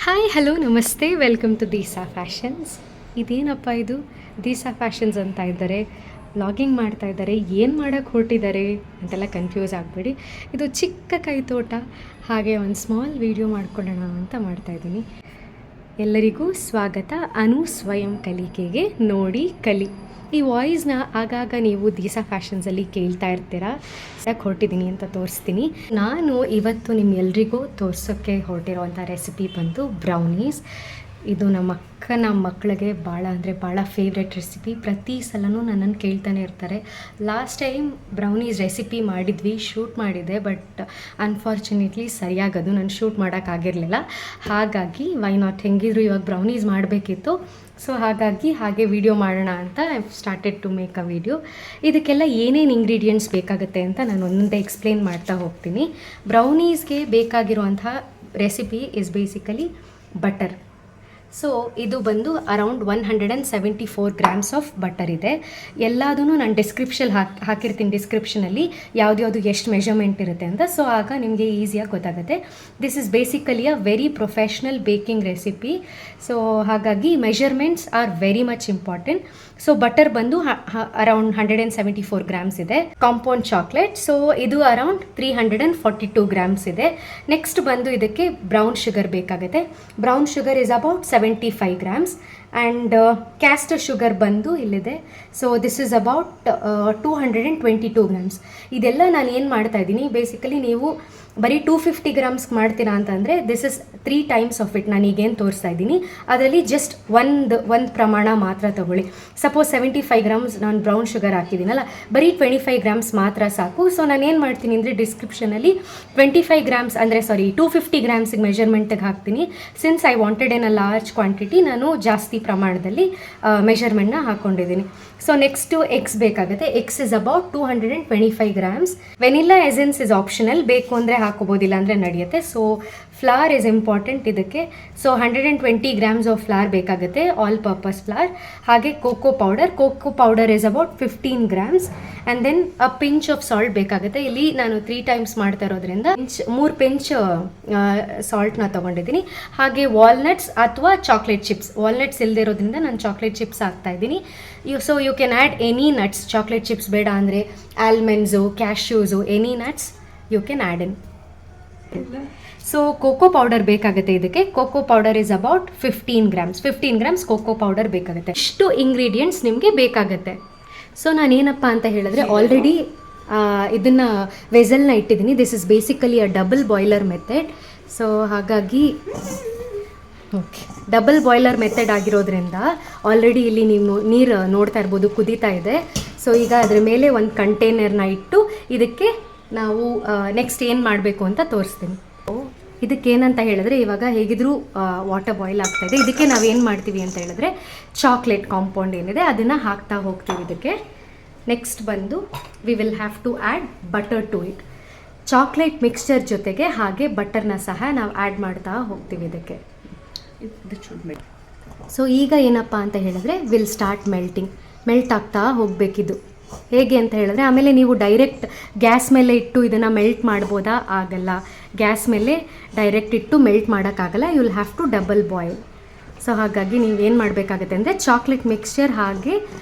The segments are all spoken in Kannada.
ಹಾಯ್ ಹಲೋ ನಮಸ್ತೆ ವೆಲ್ಕಮ್ ಟು ದೀಸಾ ಫ್ಯಾಷನ್ಸ್. ಇದೇನಪ್ಪ ಇದು ದೀಸಾ ಫ್ಯಾಷನ್ಸ್ ಅಂತ ಇದ್ದಾರೆ, ವ್ಲಾಗಿಂಗ್ ಮಾಡ್ತಾ ಇದ್ದಾರೆ, ಏನು ಮಾಡೋಕ್ಕೆ ಹೊರಟಿದ್ದಾರೆ ಅಂತೆಲ್ಲ ಕನ್ಫ್ಯೂಸ್ ಆಗಬೇಡಿ. ಇದು ಚಿಕ್ಕ ಕೈತೋಟ, ಹಾಗೆ ಒಂದು ಸ್ಮಾಲ್ ವಿಡಿಯೋ ಮಾಡ್ಕೊಳ್ಳೋಣ ಅಂತ ಮಾಡ್ತಾಯಿದ್ದೀನಿ. ಎಲ್ಲರಿಗೂ ಸ್ವಾಗತ ಅನು ಸ್ವಯಂ ಕಲಿಕೆಗೆ. ನೋಡಿ ಕಲಿ. ಈ ವಾಯ್ಸ್ನ ಆಗಾಗ ನೀವು ದೀಸಾ ಫ್ಯಾಷನ್ಸಲ್ಲಿ ಕೇಳ್ತಾ ಇರ್ತೀರಾ. ಯಾಕೆ ಹೊರಟಿದ್ದೀನಿ ಅಂತ ತೋರಿಸ್ತೀನಿ. ನಾನು ಇವತ್ತು ನಿಮ್ಮೆಲ್ರಿಗೂ ತೋರ್ಸೋಕ್ಕೆ ಹೊರಟಿರೋವಂಥ ರೆಸಿಪಿ ಬಂದು ಬ್ರೌನೀಸ್. ಇದು ನಮ್ಮ ಅಕ್ಕನ ಮಕ್ಕಳಿಗೆ ಭಾಳ ಅಂದರೆ ಭಾಳ ಫೇವ್ರೆಟ್ ರೆಸಿಪಿ. ಪ್ರತಿ ಸಲನೂ ನನ್ನನ್ನು ಕೇಳ್ತಾನೆ ಇರ್ತಾರೆ. ಲಾಸ್ಟ್ ಟೈಮ್ ಬ್ರೌನೀಸ್ ರೆಸಿಪಿ ಮಾಡಿದ್ವಿ, ಶೂಟ್ ಮಾಡಿದ್ದೆ, ಬಟ್ ಅನ್ಫಾರ್ಚುನೇಟ್ಲಿ ಸರಿಯಾಗದು ನಾನು ಶೂಟ್ ಮಾಡೋಕ್ಕಾಗಿರಲಿಲ್ಲ. ಹಾಗಾಗಿ ವೈ ನಾಟ್, ಹೆಂಗಿದ್ರು ಇವಾಗ ಬ್ರೌನೀಸ್ ಮಾಡಬೇಕಿತ್ತು. ಸೊ ಹಾಗಾಗಿ ಹಾಗೆ ವಿಡಿಯೋ ಮಾಡೋಣ ಅಂತ I started to make a video. ಇದಕ್ಕೆಲ್ಲ ಏನೇನು ಇಂಗ್ರೀಡಿಯೆಂಟ್ಸ್ ಬೇಕಾಗುತ್ತೆ ಅಂತ ನಾನು ಒಂದೊಂದೇ ಎಕ್ಸ್ಪ್ಲೇನ್ ಮಾಡ್ತಾ ಹೋಗ್ತೀನಿ. ಬ್ರೌನೀಸ್ಗೆ ಬೇಕಾಗಿರುವಂಥ recipe is basically butter. So ಇದು ಬಂದು ಅರೌಂಡ್ 174 ಗ್ರಾಮ್ಸ್ ಆಫ್ ಬಟರ್ ಇದೆ. ಎಲ್ಲದೂ ನಾನು ಹಾಕಿರ್ತೀನಿ ಡಿಸ್ಕ್ರಿಪ್ಷನಲ್ಲಿ ಯಾವ್ದು ಎಷ್ಟು ಮೆಷರ್ಮೆಂಟ್ ಇರುತ್ತೆ ಅಂತ. ಸೊ ಆಗ ನಿಮಗೆ ಈಸಿಯಾಗಿ ಗೊತ್ತಾಗುತ್ತೆ. This is basically a very professional baking recipe. So ಹಾಗಾಗಿ measurements are very much important. So butter ಬಂದು ಅರೌಂಡ್ 174 ಗ್ರಾಮ್ಸ್ ಇದೆ. ಕಾಂಪೌಂಡ್ ಚಾಕ್ಲೇಟ್, ಸೊ ಇದು ಅರೌಂಡ್ 342 ಗ್ರಾಮ್ಸ್ ಇದೆ. ನೆಕ್ಸ್ಟ್ ಬಂದು ಇದಕ್ಕೆ ಬ್ರೌನ್ ಶುಗರ್ ಬೇಕಾಗುತ್ತೆ. Brown sugar is about 75 grams and caster sugar ಬಂದು ಇಲ್ಲಿದೆ. So this is about 222 grams. ಇದೆಲ್ಲ ನಾನು ಏನು ಮಾಡ್ತಾ ಇದ್ದೀನಿ, ಬೇಸಿಕಲಿ ನೀವು ಬರೀ 250 ಗ್ರಾಮ್ಸ್ ಮಾಡ್ತೀರಾ ಅಂತಂದರೆ this is 3 times of it. ನಾನು ಈಗೇನು ತೋರಿಸ್ತಾ ಇದ್ದೀನಿ ಅದರಲ್ಲಿ ಜಸ್ಟ್ ಒಂದು ಪ್ರಮಾಣ ಮಾತ್ರ ತೊಗೊಳ್ಳಿ. ಸಪೋಸ್ 75 ಗ್ರಾಮ್ಸ್ ನಾನು ಬ್ರೌನ್ ಶುಗರ್ ಹಾಕಿದ್ದೀನಲ್ಲ, ಬರೀ 25 ಗ್ರಾಮ್ಸ್ ಮಾತ್ರ ಸಾಕು. ಸೊ ನಾನು ಏನು ಮಾಡ್ತೀನಿ ಅಂದರೆ ಡಿಸ್ಕ್ರಿಪ್ಷನಲ್ಲಿ 25 ಗ್ರಾಮ್ಸ್ ಅಂದರೆ 250 ಗ್ರಾಮ್ಸಿಗೆ ಮೆಷರ್ಮೆಂಟಿಗೆ ಹಾಕ್ತೀನಿ. Since I wanted in a large quantity, ನಾನು ಜಾಸ್ತಿ ಪ್ರಮಾಣದಲ್ಲಿ ಮೆಷರ್ಮೆಂಟ್ನ ಹಾಕ್ಕೊಂಡಿದ್ದೀನಿ. ಸೊ ನೆಕ್ಸ್ಟು ಎಗ್ಸ್ ಬೇಕಾಗುತ್ತೆ. Eggs is about 225 grams. Vanilla essence is optional, ಬೇಕು ಅಂದರೆ ಹಾಕೋಬೋದಿಲ್ಲ ಅಂದರೆ ನಡೆಯುತ್ತೆ. ಸೊ ಫ್ಲಾರ್ ಇಸ್ ಇಂಪಾರ್ಟೆಂಟ್ ಇದಕ್ಕೆ. ಸೊ 120 ಗ್ರಾಮ್ಸ್ ಆಫ್ ಫ್ಲಾರ್ ಬೇಕಾಗುತ್ತೆ, ಆಲ್ ಪರ್ಪಸ್ ಫ್ಲಾರ್. ಹಾಗೆ cocoa powder is about 15 grams and then a pinch of salt ಬೇಕಾಗುತ್ತೆ. ಇಲ್ಲಿ ನಾನು 3 ಟೈಮ್ಸ್ ಮಾಡ್ತಾ ಇರೋದ್ರಿಂದ 3 ಪಿಂಚ್ ಸಾಲ್ಟ್ನ ತೊಗೊಂಡಿದ್ದೀನಿ. ಹಾಗೆ ವಾಲ್ನಟ್ಸ್ ಅಥವಾ ಚಾಕ್ಲೇಟ್ ಚಿಪ್ಸ್, ವಾಲ್ನಟ್ಸ್ ಇಲ್ಲದೆ ಇರೋದ್ರಿಂದ ನಾನು ಚಾಕ್ಲೇಟ್ ಚಿಪ್ಸ್ ಹಾಕ್ತಾ ಇದ್ದೀನಿ. So you can add any nuts. Chocolate chips ಬೇಡ ಅಂದರೆ almonds, cashews, any nuts you can add in. So cocoa powder ಬೇಕಾಗುತ್ತೆ ಇದಕ್ಕೆ. Cocoa powder is about 15 grams cocoa powder ಬೇಕಾಗುತ್ತೆ. ಇಷ್ಟು ಇಂಗ್ರೀಡಿಯೆಂಟ್ಸ್ ನಿಮಗೆ ಬೇಕಾಗುತ್ತೆ. ಸೊ ನಾನೇನಪ್ಪ ಅಂತ ಹೇಳಿದ್ರೆ ಆಲ್ರೆಡಿ ಇದನ್ನು ವೆಸಲ್ನ ಇಟ್ಟಿದ್ದೀನಿ. This is basically a double boiler method. So ಹಾಗಾಗಿ ಓಕೆ, ಡಬಲ್ ಬಾಯ್ಲರ್ ಮೆಥಡ್ ಆಗಿರೋದ್ರಿಂದ ಆಲ್ರೆಡಿ ಇಲ್ಲಿ ನೀವು ನೀರು ನೋಡ್ತಾ ಇರ್ಬೋದು, ಕುದೀತಾ ಇದೆ. ಸೊ ಈಗ ಅದ್ರ ಮೇಲೆ ಒಂದು ಕಂಟೈನರ್ನ ಇಟ್ಟು ಇದಕ್ಕೆ ನಾವು ನೆಕ್ಸ್ಟ್ ಏನು ಮಾಡಬೇಕು ಅಂತ ತೋರಿಸ್ತೀನಿ. ಇದಕ್ಕೇನಂತ ಹೇಳಿದ್ರೆ ಇವಾಗ ಹೇಗಿದ್ರೂ ವಾಟರ್ ಬಾಯ್ಲ್ ಆಗ್ತಾಯಿದೆ. ಇದಕ್ಕೆ ನಾವೇನು ಮಾಡ್ತೀವಿ ಅಂತ ಹೇಳಿದ್ರೆ ಚಾಕ್ಲೇಟ್ ಕಾಂಪೌಂಡ್ ಏನಿದೆ ಅದನ್ನು ಹಾಕ್ತಾ ಹೋಗ್ತೀವಿ ಇದಕ್ಕೆ. ನೆಕ್ಸ್ಟ್ ಬಂದು we will have to add butter to it. Chocolate mixture ಜೊತೆಗೆ ಹಾಗೆ ಬಟರ್ನ ಸಹ ನಾವು ಆ್ಯಡ್ ಮಾಡ್ತಾ ಹೋಗ್ತೀವಿ ಇದಕ್ಕೆ. ಸೊ ಈಗ ಏನಪ್ಪ ಅಂತ ಹೇಳಿದ್ರೆ ವಿಲ್ ಸ್ಟಾರ್ಟ್ ಮೆಲ್ಟ್ ಆಗ್ತಾ ಹೋಗಬೇಕಿದು. ಹೇಗೆ ಅಂತ ಹೇಳಿದ್ರೆ ಆಮೇಲೆ ನೀವು ಡೈರೆಕ್ಟ್ ಗ್ಯಾಸ್ ಮೇಲೆ ಇಟ್ಟು ಇದನ್ನು ಮೆಲ್ಟ್ ಮಾಡ್ಬೋದಾ? ಆಗಲ್ಲ. ಗ್ಯಾಸ್ ಮೇಲೆ ಡೈರೆಕ್ಟ್ ಇಟ್ಟು ಮೆಲ್ಟ್ ಮಾಡೋಕ್ಕಾಗಲ್ಲ. You will have to double boil. So ಹಾಗಾಗಿ ನೀವು ಏನು ಮಾಡಬೇಕಾಗತ್ತೆ ಅಂದರೆ ಚಾಕ್ಲೇಟ್ ಮಿಕ್ಸ್ಚರ್ ಹಾಗೆ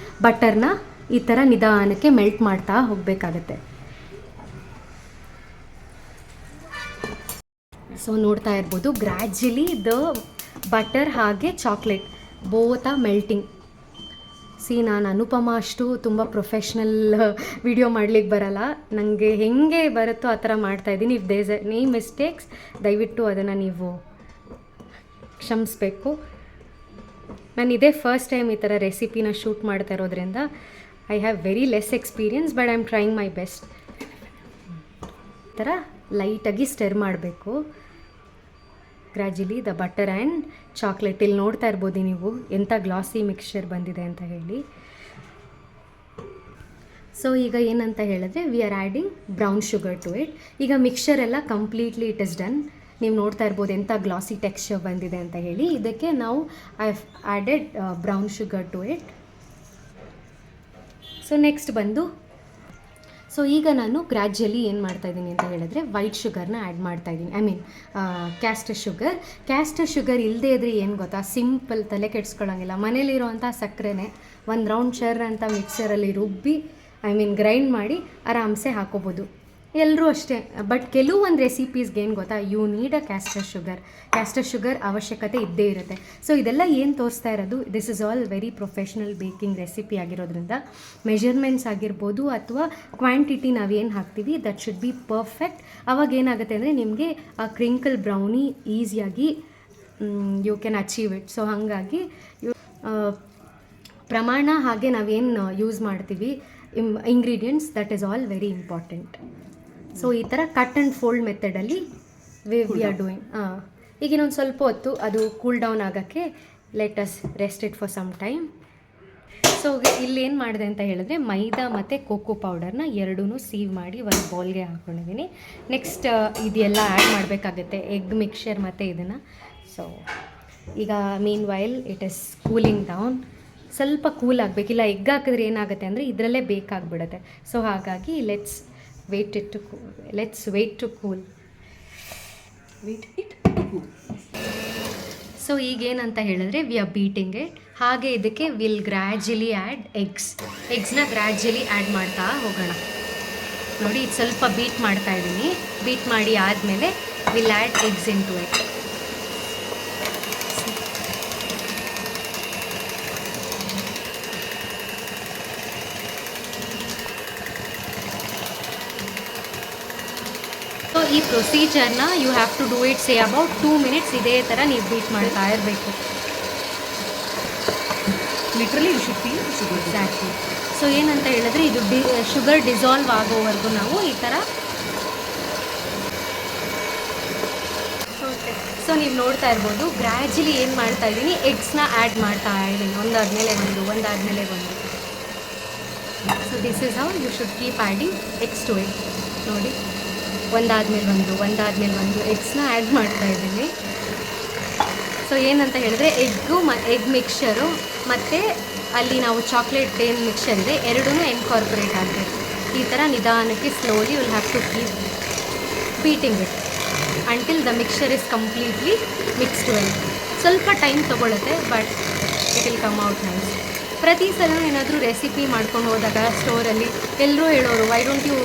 ಬಟರ್ನ ಈ ಥರ ನಿಧಾನಕ್ಕೆ ಮೆಲ್ಟ್ ಮಾಡ್ತಾ ಹೋಗಬೇಕಾಗತ್ತೆ. ಸೊ ನೋಡ್ತಾ ಇರ್ಬೋದು ಗ್ರ್ಯಾಜುಲಿ ದ ಬಟರ್ ಹಾಗೆ ಚಾಕ್ಲೇಟ್ ಬೋತ್ ಆರ್ ಮೆಲ್ಟಿಂಗ್. ನಾನು ಅನುಪಮ ಅಷ್ಟು ತುಂಬ ಪ್ರೊಫೆಷ್ನಲ್ ವಿಡಿಯೋ ಮಾಡಲಿಕ್ಕೆ ಬರಲ್ಲ, ನನಗೆ ಹೆಂಗೆ ಬರುತ್ತೋ ಆ ಥರ ಮಾಡ್ತಾಯಿದ್ದೀನಿ. ಇಫ್ ದೇಸ್ ಎನಿ ಮಿಸ್ಟೇಕ್ಸ್ ದಯವಿಟ್ಟು ಅದನ್ನು ನೀವು ಕ್ಷಮಿಸಬೇಕು. ನಾನು ಇದೇ ಫಸ್ಟ್ ಟೈಮ್ ಈ ಥರ ರೆಸಿಪಿನ ಶೂಟ್ ಮಾಡ್ತಾ ಇರೋದ್ರಿಂದ I have very less experience, but I am trying my best. ಈ ಥರ ಲೈಟಾಗಿ ಸ್ಟರ್ ಮಾಡಬೇಕು gradually the butter and chocolate. ಇಲ್ಲಿ ನೋಡ್ತಾ ಇರ್ಬೋದು ನೀವು ಎಂಥ ಗ್ಲಾಸಿ ಮಿಕ್ಸ್ಚರ್ ಬಂದಿದೆ ಅಂತ ಹೇಳಿ. ಸೊ ಈಗ ಏನಂತ ಹೇಳಿದ್ರೆ we are adding brown sugar to it. ಈಗ ಮಿಕ್ಸ್ಚರ್ ಎಲ್ಲ ಕಂಪ್ಲೀಟ್ಲಿ ಇಟ್ ಇಸ್ ಡನ್. ನೀವು ನೋಡ್ತಾ ಇರ್ಬೋದು ಎಂಥ ಗ್ಲಾಸಿ ಟೆಕ್ಸ್ಚರ್ ಬಂದಿದೆ ಅಂತ ಹೇಳಿ. ಇದಕ್ಕೆ ನಾವು I have added brown sugar to it. So next ಬಂದು ಸೊ ಈಗ ನಾನು ಗ್ರ್ಯಾಜುಯಲಿ ಏನು ಮಾಡ್ತಾಯಿದ್ದೀನಿ ಅಂತ ಹೇಳಿದ್ರೆ ವೈಟ್ ಶುಗರ್ನ ಆ್ಯಡ್ ಮಾಡ್ತಾಯಿದ್ದೀನಿ. I mean castor sugar. Castor sugar ಇಲ್ಲದೇ ಇದ್ರೆ ಏನು ಗೊತ್ತಾ, ಸಿಂಪಲ್, ತಲೆ ಕೆಡಿಸ್ಕೊಳ್ಳೋಂಗಿಲ್ಲ. ಮನೇಲಿರೋವಂಥ ಸಕ್ಕರೆನೇ ಒಂದು ರೌಂಡ್ ಶರ್ ಅಂತ ಮಿಕ್ಸರಲ್ಲಿ ರುಬ್ಬಿ ಗ್ರೈಂಡ್ ಮಾಡಿ ಆರಾಮ್ಸೆ ಹಾಕೋಬೋದು. ಎಲ್ಲರೂ ಅಷ್ಟೇ. ಬಟ್ ಕೆಲವೊಂದು ರೆಸಿಪೀಸ್ಗೆ ಏನು ಗೊತ್ತಾ, you need a castor sugar ಅವಶ್ಯಕತೆ ಇದ್ದೇ ಇರುತ್ತೆ. ಸೊ ಇದೆಲ್ಲ ಏನು ತೋರಿಸ್ತಾ ಇರೋದು, this is all very professional baking recipe ಆಗಿರೋದ್ರಿಂದ ಮೆಜರ್ಮೆಂಟ್ಸ್ ಆಗಿರ್ಬೋದು ಅಥವಾ ಕ್ವಾಂಟಿಟಿ ನಾವೇನು ಹಾಕ್ತೀವಿ ದಟ್ ಶುಡ್ ಬಿ ಪರ್ಫೆಕ್ಟ್. ಅವಾಗ ಏನಾಗುತ್ತೆ ಅಂದರೆ ನಿಮಗೆ ಆ ಕ್ರಿಂಕಲ್ ಬ್ರೌನಿ ಈಸಿಯಾಗಿ you can achieve it. So ಹಾಗಾಗಿ ಪ್ರಮಾಣ ಹಾಗೆ ನಾವೇನು ಯೂಸ್ ಮಾಡ್ತೀವಿ ingredients, that is all very important. So ಈ ಥರ ಕಟ್ ಆ್ಯಂಡ್ ಫೋಲ್ಡ್ ಮೆಥಡಲ್ಲಿ ವಿ ಆರ್ ಡೂಯಿಂಗ್. ಈಗ ಇನ್ನೊಂದು ಸ್ವಲ್ಪ ಹೊತ್ತು ಅದು ಕೂಲ್ ಡೌನ್ ಆಗೋಕ್ಕೆ let us rest it for some time. So ಇಲ್ಲೇನು ಮಾಡಿದೆ ಅಂತ ಹೇಳಿದ್ರೆ ಮೈದಾ ಮತ್ತು ಕೋಕೋ ಪೌಡರ್ನ ಎರಡೂ ಸೀವ್ ಮಾಡಿ ಒಂದು ಬೌಲ್ಗೆ ಹಾಕ್ಕೊಂಡಿದ್ದೀನಿ. ನೆಕ್ಸ್ಟ್ ಇದೆಲ್ಲ ಆ್ಯಡ್ ಮಾಡಬೇಕಾಗತ್ತೆ, ಎಗ್ ಮಿಕ್ಸ್ಚರ್ ಮತ್ತು ಇದನ್ನು. ಸೊ ಈಗ meanwhile it is cooling down. ಸ್ವಲ್ಪ ಕೂಲ್ ಆಗಬೇಕಿಲ್ಲ, ಎಗ್ ಹಾಕಿದ್ರೆ ಏನಾಗುತ್ತೆ ಅಂದರೆ ಇದರಲ್ಲೇ ಬೇಕಾಗ್ಬಿಡುತ್ತೆ. ಸೊ ಹಾಗಾಗಿ let's wait to cool. So ಈಗೇನಂತ ಹೇಳಿದ್ರೆ ವಿ ಆರ್ ಬೀಟಿಂಗ್ ಇಟ್. ಹಾಗೆ ಇದಕ್ಕೆ ವಿಲ್ ಗ್ರ್ಯಾಜುಲಿ ಆ್ಯಡ್ ಎಗ್ಸ್ನ ಗ್ರ್ಯಾಜುಲಿ ಆ್ಯಡ್ ಮಾಡ್ತಾ ಹೋಗೋಣ. ನೋಡಿ, ಇದು ಸ್ವಲ್ಪ ಬೀಟ್ ಮಾಡ್ತಾ ಇದ್ದೀನಿ. ಬೀಟ್ ಮಾಡಿ ಆದಮೇಲೆ will add eggs into it. So ಈ ಪ್ರೊಸೀಜರ್ನ you have to do it about 2 minutes. ಇದೇ ಥರ ನೀವು ಬೀಟ್ ಮಾಡ್ತಾ ಇರಬೇಕು. Literally you should feel sugar. Exactly. So ಏನಂತ ಹೇಳಿದ್ರೆ ಇದು ಶುಗರ್ ಡಿಸಾಲ್ವ್ ಆಗೋವರೆಗೂ ನಾವು ಈ ಥರ. ಸೊ ನೀವು ನೋಡ್ತಾ ಇರ್ಬೋದು, ಗ್ರ್ಯಾಜುಲಿ ಏನು ಮಾಡ್ತಾ ಇದ್ದೀನಿ, ಎಗ್ಸ್ನ ಆ್ಯಡ್ ಮಾಡ್ತಾ ಇದ್ದೀನಿ ಒಂದಾದಮೇಲೆ ಒಂದು. So this is how you should keep adding eggs to it. ನೋಡಿ, ಒಂದಾದಮೇಲೆ ಒಂದು ಎಗ್ಸ್ನ ಆ್ಯಡ್ ಮಾಡ್ತಾ ಇದ್ದೀನಿ. ಸೊ ಏನಂತ ಹೇಳಿದ್ರೆ ಎಗ್ ಮಿಕ್ಸ್ಚರು ಮತ್ತು ಅಲ್ಲಿ ನಾವು ಚಾಕ್ಲೇಟ್ ಏನು ಮಿಕ್ಸ್ಚರ್ ಇದೆ ಎರಡೂ ಇನ್ಕಾರ್ಪೊರೇಟ್ ಆಗಬೇಕು. ಈ ಥರ ನಿಧಾನಕ್ಕೆ slowly will have to keep beating it until the mixture is completely mixed well. ಸ್ವಲ್ಪ ಟೈಮ್ ತೊಗೊಳುತ್ತೆ, but it will come out nice. ಪ್ರತಿ ಸಲ ಏನಾದರೂ ರೆಸಿಪಿ ಮಾಡ್ಕೊಂಡು ಹೋದಾಗ ಸ್ಟೋರಲ್ಲಿ ಎಲ್ಲರೂ ಹೇಳೋರು, why don't you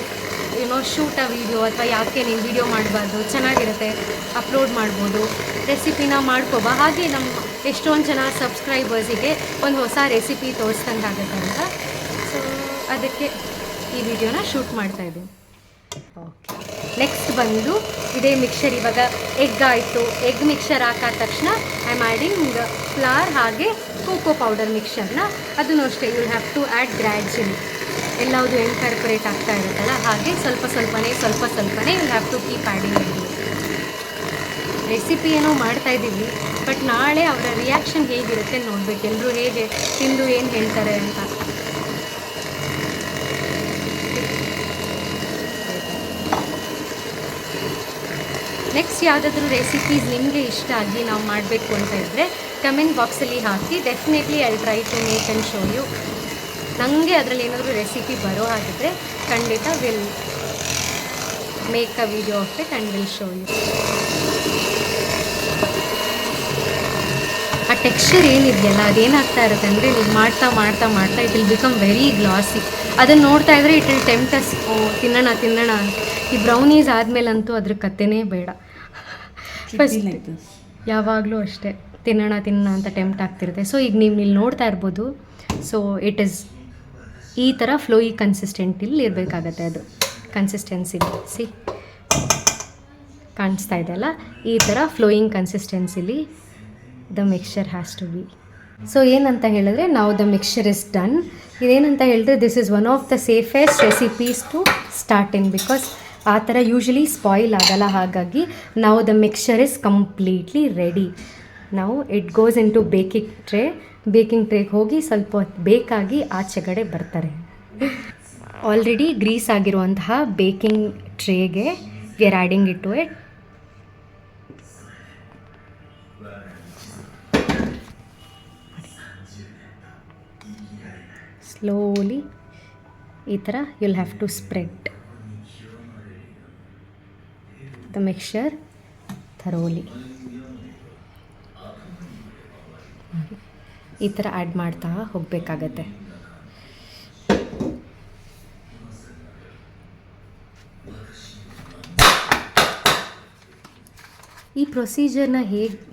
shoot a video, ಅಥವಾ ಯಾಕೆ ನೀನು ವೀಡಿಯೋ ಮಾಡಬಾರ್ದು, ಚೆನ್ನಾಗಿರುತ್ತೆ, ಅಪ್ಲೋಡ್ ಮಾಡ್ಬೋದು, ರೆಸಿಪಿನ ಮಾಡ್ಕೋಬಾ. ಹಾಗೆ ನಮ್ಮ ಎಷ್ಟೊಂದು ಜನ ಸಬ್ಸ್ಕ್ರೈಬರ್ಸಿಗೆ ಒಂದು ಹೊಸ ರೆಸಿಪಿ ತೋರಿಸ್ದಂಗೆ ಆಗುತ್ತೆ ಅಂತ. ಸೊ ಅದಕ್ಕೆ ಈ ವಿಡಿಯೋನ ಶೂಟ್ ಮಾಡ್ತಾಯಿದ್ದೀನಿ. ಓಕೆ, ನೆಕ್ಸ್ಟ್ ಬಂದು ಇದೇ ಮಿಕ್ಸರ್. ಇವಾಗ ಎಗ್ ಆಯಿತು. ಎಗ್ ಮಿಕ್ಸರ್ ಹಾಕಾದ ತಕ್ಷಣ ಐ ಆಮ್ ಆ್ಯಡಿಂಗ್ ಫ್ಲವರ್ ಹಾಗೆ ಕೋಕೋ ಪೌಡರ್ ಮಿಕ್ಸರ್ನ. ಅದನ್ನು ಅಷ್ಟೇ you have to add gradually. ಎಲ್ಲವುದು ಇನ್ಕಾರ್ಪೊರೇಟ್ ಆಗ್ತಾ ಇರುತ್ತಲ್ಲ, ಹಾಗೆ ಸ್ವಲ್ಪ ಸ್ವಲ್ಪನೇ you have to keep adding it. Recipe ಏನೋ ಮಾಡ್ತಾಯಿದ್ದೀವಿ, ಬಟ್ ನಾಳೆ ಅವರ ರಿಯಾಕ್ಷನ್ ಹೇಗಿರುತ್ತೆ ನೋಡಬೇಕು. ಎಲ್ಲರೂ ಹೇಗೆ ತಿಂದು ಏನು ಹೇಳ್ತಾರೆ ಅಂತ. ನೆಕ್ಸ್ಟ್ ಯಾವುದಾದ್ರೂ ರೆಸಿಪೀಸ್ ನಿಮಗೆ ಇಷ್ಟ ಆಗಿ ನಾವು ಮಾಡಬೇಕು ಅಂತ ಇದ್ದರೆ ಕಮೆಂಟ್ ಬಾಕ್ಸಲ್ಲಿ ಹಾಕಿ. Definitely I try to make and show you. ನನಗೆ ಅದರಲ್ಲಿ ಏನಾದರೂ ರೆಸಿಪಿ ಬರೋ ಹಾಗಿದ್ರೆ ಖಂಡಿತ will make a video of it and will show you. ಆ ಟೆಕ್ಸ್ಚರ್ ಏನಿದೆಯಲ್ಲ ಅದೇನಾಗ್ತಾ ಇರುತ್ತೆ ಅಂದರೆ ನೀವು ಮಾಡ್ತಾ it will become very glossy. ಅದನ್ನು ನೋಡ್ತಾ ಇದ್ದರೆ ಇಟ್ ವಿಲ್ ಟೆಂಪ್ಟ್ ಅಸ್, ಓ ತಿನ್ನೋಣ ಅಂತ. ಈ ಬ್ರೌನೀಸ್ ಆದಮೇಲಂತೂ ಅದ್ರ ಕಥೆನೇ ಬೇಡ. ಫಸ್ಟ್ ಯಾವಾಗಲೂ ಅಷ್ಟೇ ತಿನ್ನೋಣ ಅಂತ ಟೆಂಪ್ಟ್ ಆಗ್ತಿರುತ್ತೆ. ಸೊ ಈಗ ನೀವು ಇಲ್ಲಿ ನೋಡ್ತಾ ಇರ್ಬೋದು. ಸೊ ಇಟ್ ಈಸ್ ಈ ಥರ ಫ್ಲೋಯಿ ಕನ್ಸಿಸ್ಟೆಂಟಿಲಿ ಇರಬೇಕಾಗತ್ತೆ. ಅದು ಕನ್ಸಿಸ್ಟೆನ್ಸಿಲಿ ಸಿ ಕಾಣಿಸ್ತಾ ಇದೆಯಲ್ಲ, ಈ ಥರ ಫ್ಲೋಯಿಂಗ್ ಕನ್ಸಿಸ್ಟೆನ್ಸಿಲಿ the mixture has to be. So ಏನಂತ ಹೇಳಿದ್ರೆ ನಾವು ದ ಮಿಕ್ಸ್ಚರ್ ಇಸ್ ಡನ್. ಇದೇನಂತ ಹೇಳಿದ್ರೆ this is one of the safest recipes to start in, because ಆ ಥರ ಯೂಶ್ವಲಿ ಸ್ಪಾಯಿಲ್ ಆಗಲ್ಲ. ಹಾಗಾಗಿ ನಾವು the mixture is completely ready. ನಾವು it goes into baking ಟ್ರೇಗೆ ಹೋಗಿ ಸ್ವಲ್ಪ ಹೊತ್ತು ಬೇಕಾಗಿ ಆಚೆಗಡೆ ಬರ್ತಾರೆ. ಆಲ್ರೆಡಿ ಗ್ರೀಸ್ ಆಗಿರುವಂತಹ ಬೇಕಿಂಗ್ ಟ್ರೇಗೆ we are adding it to it. Slowly ಈ ಥರ you will have to spread. The mixture thoroughly. ಈ ಥರ ಆ್ಯಡ್ ಮಾಡ್ತಾ ಹೋಗಬೇಕಾಗತ್ತೆ. ಈ ಪ್ರೊಸೀಜರ್ನ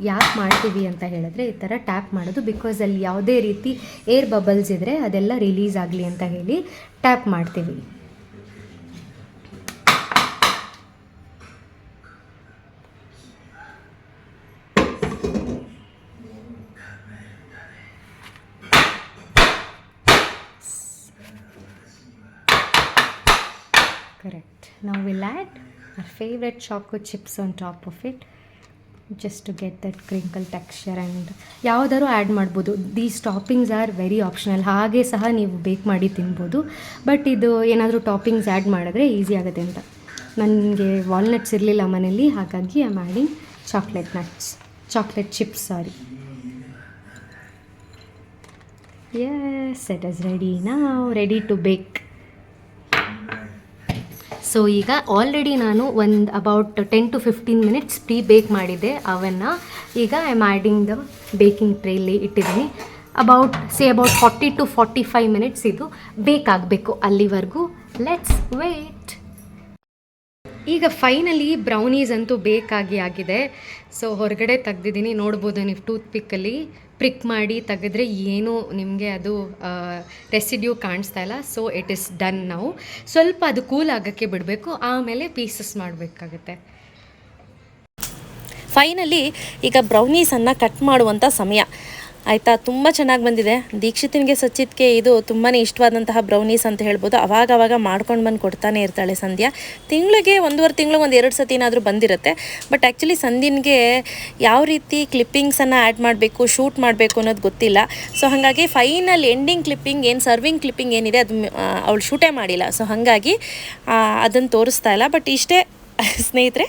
ಯಾಕೆ ಮಾಡ್ತೀವಿ ಅಂತ ಹೇಳಿದ್ರೆ, ಈ ಥರ ಟ್ಯಾಪ್ ಮಾಡೋದು, ಬಿಕಾಸ್ ಅಲ್ಲಿ ಯಾವುದೇ ರೀತಿ ಏರ್ ಬಬಲ್ಸ್ ಇದ್ದರೆ ಅದೆಲ್ಲ ರಿಲೀಸ್ ಆಗಲಿ ಅಂತ ಹೇಳಿ ಟ್ಯಾಪ್ ಮಾಡ್ತೀವಿ. Correct. Now we'll add our favorite choco chips on top of it, just to get that crinkle texture. And ಯಾವುದಾದ್ರು ಆ್ಯಡ್ ಮಾಡ್ಬೋದು. These toppings are very optional. ಹಾಗೆ ಸಹ ನೀವು ಬೇಕ್ ಮಾಡಿ ತಿನ್ಬೋದು, ಬಟ್ ಇದು ಏನಾದರೂ ಟಾಪಿಂಗ್ಸ್ ಆ್ಯಡ್ ಮಾಡಿದ್ರೆ ಈಸಿ ಆಗುತ್ತೆ ಅಂತ. ನನಗೆ ವಾಲ್ನಟ್ಸ್ ಇರಲಿಲ್ಲ ಮನೇಲಿ, ಹಾಗಾಗಿ I am adding chocolate chips. Yes, it is ready now, ready to bake. So ಈಗ ಆಲ್ರೆಡಿ ನಾನು ಒಂದು ಅಬೌಟ್ 10 to 15 ಮಿನಿಟ್ಸ್ ಪ್ರೀ ಬೇಕ್ ಮಾಡಿದ್ದೆ ಅವನ್ನು. ಈಗ I am adding the baking ಟ್ರೇಲಿ ಇಟ್ಟಿದ್ದೀನಿ. ಅಬೌಟ್ 40 to 45 ಮಿನಿಟ್ಸ್ ಇದು ಬೇಕಾಗಬೇಕು. ಅಲ್ಲಿವರೆಗೂ ಲೆಟ್ಸ್ ವೇಟ್. ಈಗ ಫೈನಲಿ ಬ್ರೌನೀಸ್ ಅಂತೂ ಆಗಿದೆ. ಸೊ ಹೊರಗಡೆ ತೆಗ್ದಿದ್ದೀನಿ, ನೋಡ್ಬೋದು ನೀವು. ಟೂತ್ ಪಿಕ್ಕಲ್ಲಿ ಪ್ರಿಕ್ ಮಾಡಿ ತೆಗೆದ್ರೆ ಏನೂ ನಿಮಗೆ ಅದು ರೆಸಿಡ್ಯೂ ಕಾಣಿಸ್ತಾ ಇಲ್ಲ. ಸೊ ಇಟ್ ಈಸ್ ಡನ್ ನಾವು. ಸ್ವಲ್ಪ ಅದು ಕೂಲ್ ಆಗೋಕ್ಕೆ ಬಿಡಬೇಕು, ಆಮೇಲೆ ಪೀಸಸ್ ಮಾಡಬೇಕಾಗತ್ತೆ. ಫೈನಲಿ ಈಗ ಬ್ರೌನೀಸನ್ನು ಕಟ್ ಮಾಡುವಂಥ ಸಮಯ ಆಯಿತಾ. ತುಂಬ ಚೆನ್ನಾಗಿ ಬಂದಿದೆ. ದೀಕ್ಷಿತನಿಗೆ ಸಚ್ಚಿತ್ಗೆ ಇದು ತುಂಬಾ ಇಷ್ಟವಾದಂತಹ ಬ್ರೌನೀಸ್ ಅಂತ ಹೇಳ್ಬೋದು. ಅವಾಗವಾಗ ಮಾಡ್ಕೊಂಡು ಬಂದು ಕೊಡ್ತಾನೆ ಇರ್ತಾಳೆ ಸಂಧ್ಯಾ. ತಿಂಗಳಿಗೆ 1.5 ತಿಂಗಳು 1-2 ಸತಿನಾದರೂ ಬಂದಿರುತ್ತೆ. ಬಟ್ ಆ್ಯಕ್ಚುಲಿ ಸಂಧ್ಯನಿಗೆ ಯಾವ ರೀತಿ ಕ್ಲಿಪ್ಪಿಂಗ್ಸನ್ನು ಆ್ಯಡ್ ಮಾಡಬೇಕು, ಶೂಟ್ ಮಾಡಬೇಕು ಅನ್ನೋದು ಗೊತ್ತಿಲ್ಲ. ಸೊ ಹಾಗಾಗಿ final ending clipping serving clipping ಏನಿದೆ ಅದು ಅವಳು ಶೂಟೇ ಮಾಡಿಲ್ಲ. ಸೊ ಹಾಗಾಗಿ ಅದನ್ನು ತೋರಿಸ್ತಾ ಇಲ್ಲ. ಬಟ್ ಇಷ್ಟೇ ಸ್ನೇಹಿತರೆ,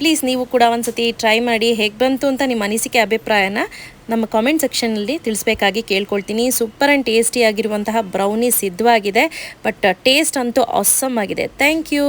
ಪ್ಲೀಸ್ ನೀವು ಕೂಡ ಒಂದು ಸತಿ ಟ್ರೈ ಮಾಡಿ. ಹೇಗೆ ಬಂತು ಅಂತ ನಿಮ್ಮ ಅನಿಸಿಕೆ ಅಭಿಪ್ರಾಯನ ನಮ್ಮ ಕಾಮೆಂಟ್ ಸೆಕ್ಷನಲ್ಲಿ ತಿಳಿಸ್ಬೇಕಾಗಿ ಕೇಳ್ಕೊಳ್ತೀನಿ. ಸೂಪರ್ ಆ್ಯಂಡ್ ಟೇಸ್ಟಿ ಆಗಿರುವಂತಹ ಬ್ರೌನಿ ಸಿದ್ಧವಾಗಿದೆ. ಬಟ್ ಟೇಸ್ಟ್ ಅಂತೂ ಆಸಮ್ ಆಗಿದೆ. Thank you.